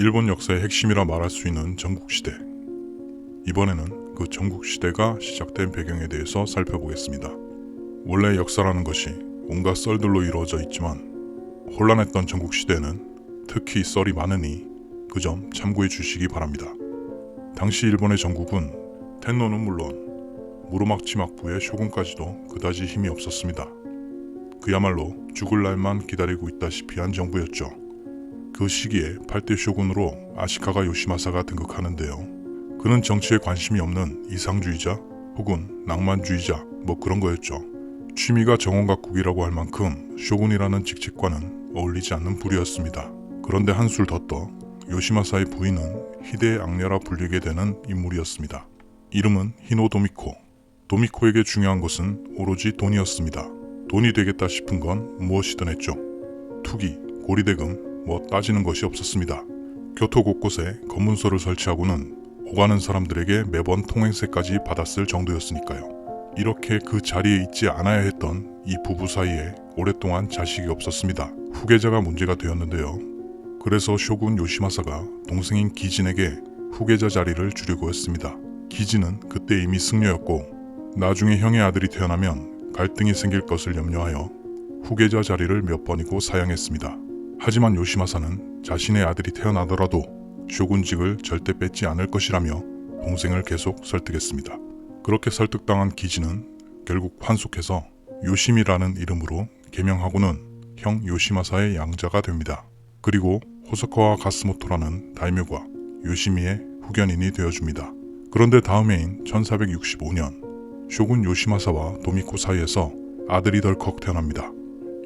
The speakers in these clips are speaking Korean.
일본 역사의 핵심이라 말할 수 있는 전국시대. 이번에는 그 전국시대가 시작된 배경에 대해서 살펴보겠습니다. 원래 역사라는 것이 온갖 썰들로 이루어져 있지만 혼란했던 전국시대는 특히 썰이 많으니 그 점 참고해 주시기 바랍니다. 당시 일본의 전국은 텐노는 물론 무로마치 막부의 쇼군까지도 그다지 힘이 없었습니다. 그야말로 죽을 날만 기다리고 있다시피 한 정부였죠. 그 시기에 8대 쇼군으로 아시카가 요시마사가 등극하는데요. 그는 정치에 관심이 없는 이상주의자 혹은 낭만주의자 뭐 그런 거였죠. 취미가 정원각국이라고 할 만큼 쇼군이라는 직책과는 어울리지 않는 부류였습니다. 그런데 한술 더 떠 요시마사의 부인은 희대의 악녀라 불리게 되는 인물이었습니다. 이름은 히노 도미코. 도미코에게 중요한 것은 오로지 돈이었습니다. 돈이 되겠다 싶은 건 무엇이든 했죠. 투기, 고리대금 뭐 따지는 것이 없었습니다. 교토 곳곳에 검문소를 설치하고는 오가는 사람들에게 매번 통행세까지 받았을 정도였으니까요. 이렇게 그 자리에 있지 않아야 했던 이 부부 사이에 오랫동안 자식이 없었습니다. 후계자가 문제가 되었는데요. 그래서 쇼군 요시마사가 동생인 기진에게 후계자 자리를 주려고 했습니다. 기진은 그때 이미 승려였고 나중에 형의 아들이 태어나면 갈등이 생길 것을 염려하여 후계자 자리를 몇 번이고 사양했습니다. 하지만 요시마사는 자신의 아들이 태어나더라도 쇼군직을 절대 뺏지 않을 것이라며 동생을 계속 설득했습니다. 그렇게 설득당한 기진은 결국 환속해서 요시미라는 이름으로 개명하고는 형 요시마사의 양자가 됩니다. 그리고 호소카와 가스모토라는 다이묘가 요시미의 후견인이 되어줍니다. 그런데 다음 해인 1465년 쇼군 요시마사와 도미코 사이에서 아들이 덜컥 태어납니다.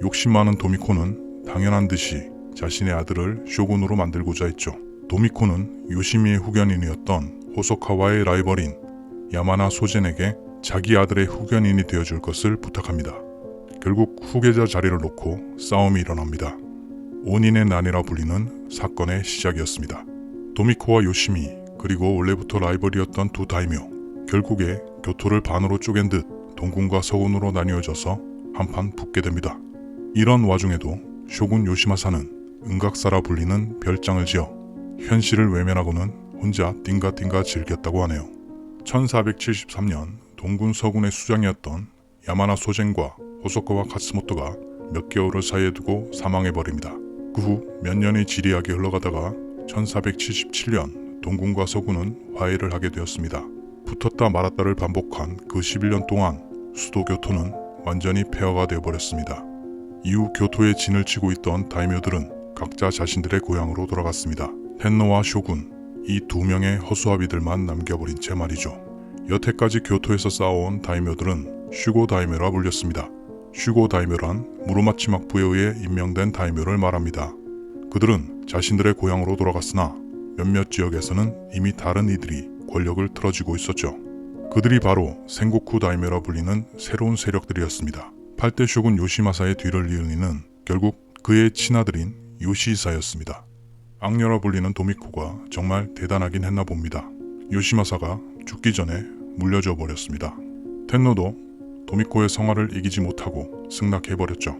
욕심 많은 도미코는 당연한 듯이 자신의 아들을 쇼군으로 만들고자 했죠. 도미코는 요시미의 후견인이었던 호소카와의 라이벌인 야마나 소젠에게 자기 아들의 후견인이 되어줄 것을 부탁합니다. 결국 후계자 자리를 놓고 싸움이 일어납니다. 온인의 난이라 불리는 사건의 시작이었습니다. 도미코와 요시미 그리고 원래부터 라이벌이었던 두 다이묘 결국에 교토를 반으로 쪼갠 듯 동군과 서군으로 나뉘어져서 한판 붙게 됩니다. 이런 와중에도 쇼군 요시마사는 은각사라 불리는 별장을 지어 현실을 외면하고는 혼자 띵가띵가 즐겼다고 하네요. 1473년 동군 서군의 수장이었던 야마나 소젠과 호소카와 가스모토가 몇 개월을 사이에 두고 사망해버립니다. 그 후 몇 년이 지리하게 흘러가다가 1477년 동군과 서군은 화해를 하게 되었습니다. 붙었다 말았다를 반복한 그 11년 동안 수도 교토는 완전히 폐허가 되어버렸습니다. 이후 교토에 진을 치고 있던 다이묘들은 각자 자신들의 고향으로 돌아갔습니다. 텐노와 쇼군, 이 두 명의 허수아비들만 남겨버린 채 말이죠. 여태까지 교토에서 싸워온 다이묘들은 슈고 다이묘라 불렸습니다. 슈고 다이묘란 무로마치 막부에 의해 임명된 다이묘를 말합니다. 그들은 자신들의 고향으로 돌아갔으나 몇몇 지역에서는 이미 다른 이들이 권력을 틀어쥐고 있었죠. 그들이 바로 생고쿠 다이묘라 불리는 새로운 세력들이었습니다. 8대 쇼군 요시마사의 뒤를 이은 이는 결국 그의 친아들인 요시히사였습니다. 악녀라 불리는 도미코가 정말 대단하긴 했나 봅니다. 요시마사가 죽기 전에 물려줘 버렸습니다. 텐노도 도미코의 성화를 이기지 못하고 승낙해버렸죠.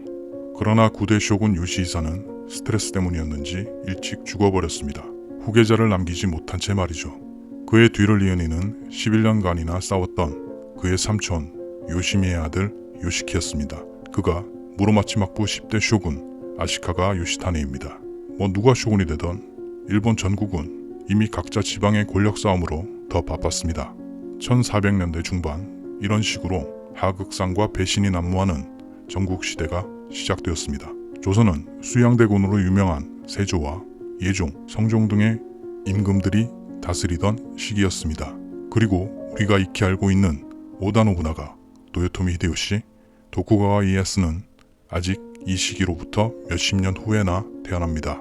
그러나 9대 쇼군 요시히사는 스트레스 때문이었는지 일찍 죽어버렸습니다. 후계자를 남기지 못한 채 말이죠. 그의 뒤를 이은 이는 11년간이나 싸웠던 그의 삼촌 요시미의 아들 요시키였습니다. 그가 무로마치 막부 10대 쇼군 아시카가 요시타네입니다. 뭐 누가 쇼군이 되던 일본 전국은 이미 각자 지방의 권력 싸움으로 더 바빴습니다. 1400년대 중반 이런 식으로 하극상과 배신이 난무하는 전국시대가 시작되었습니다. 조선은 수양대군으로 유명한 세조와 예종, 성종 등의 임금들이 다스리던 시기였습니다. 그리고 우리가 익히 알고 있는 오다 노부나가, 도요토미 히데요시, 도쿠가와 이에야스는 아직 이 시기로부터 몇십 년 후에나 태어납니다.